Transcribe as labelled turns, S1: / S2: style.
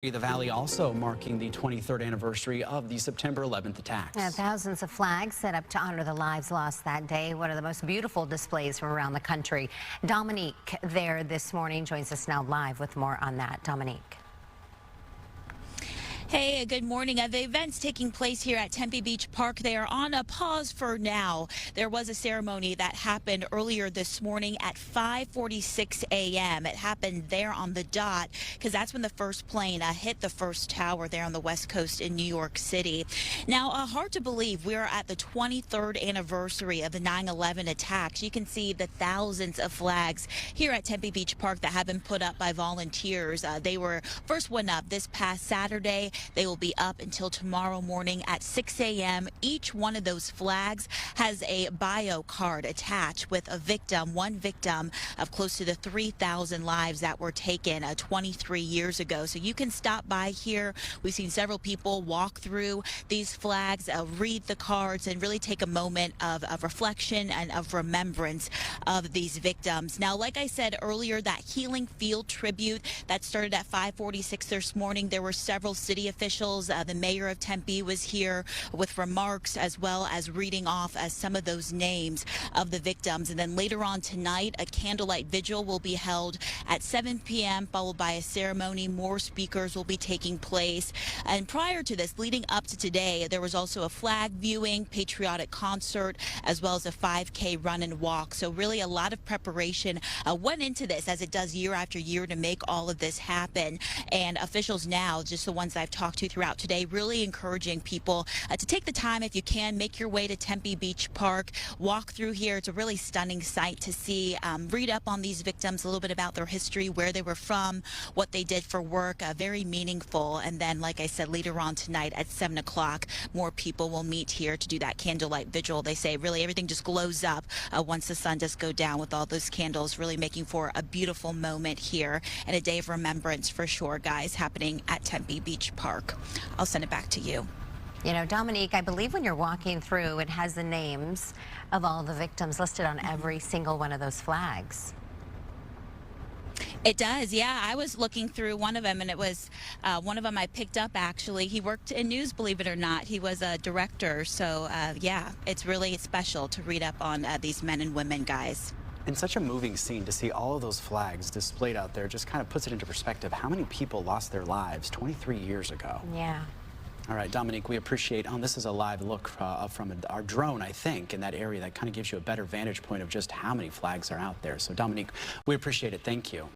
S1: The Valley also marking the 23rd anniversary of the September 11th attacks.
S2: Thousands of flags set up to honor the lives lost that day. One of the most beautiful displays from around the country. Dominique there this morning joins us now live with more on that. Dominique.
S3: Hey, good morning. The events taking place here at Tempe Beach Park, they are on a pause for now. There was a ceremony that happened earlier this morning at 5:46 a.m. It happened there on the dot because that's when the first plane hit the first tower there on the West Coast in New York City. Now, hard to believe we are at the 23rd anniversary of the 9/11 attacks. You can see the thousands of flags here at Tempe Beach Park that have been put up by volunteers. They were first one up this past Saturday. They will be up until tomorrow morning at 6 a.m. Each one of those flags has a bio card attached with a victim, one victim of close to the 3,000 lives that were taken 23 years ago. So you can stop by here. We've seen several people walk through these flags, read the cards, and really take a moment of reflection and of remembrance of these victims. Now, like I said earlier, that Healing Field tribute that started at 5:46 this morning, there were several city officials. The mayor of Tempe was here with remarks as well as reading off some of those names of the victims. And then later on tonight, a candlelight vigil will be held at 7 p.m. followed by a ceremony. More speakers will be taking place. And prior to this, leading up to today, there was also a flag viewing, patriotic concert, as well as a 5K run and walk. So really a lot of preparation went into this, as it does year after year, to make all of this happen. And officials now, just the ones I've talked to throughout today, really encouraging people to take the time, if you can, make your way to Tempe Beach Park, walk through here. It's a really stunning sight to see. Read up on these victims, a little bit about their history, where they were from, what they did for work. Very meaningful. And then, like I said, later on tonight at 7 o'clock, more people will meet here to do that candlelight vigil. They say really everything just glows up once the sun does go down with all those candles, really making for a beautiful moment here and a day of remembrance for sure, guys, happening at Tempe Beach Park. I'll send it back to you.
S2: You know, Dominique, I believe when you're walking through, it has the names of all the victims listed on every single one of those flags.
S3: It does, yeah. I was looking through one of them, and it was one of them I picked up, actually. He worked in news, believe it or not. He was a director. So, yeah, it's really special to read up on these men and women, guys.
S1: And such a moving scene to see all of those flags displayed out there. Just kind of puts it into perspective how many people lost their lives 23 years ago.
S2: Yeah.
S1: All right, Dominique, we appreciate, this is a live look from our drone, I think, in that area that kind of gives you a better vantage point of just how many flags are out there. So, Dominique, we appreciate it. Thank you.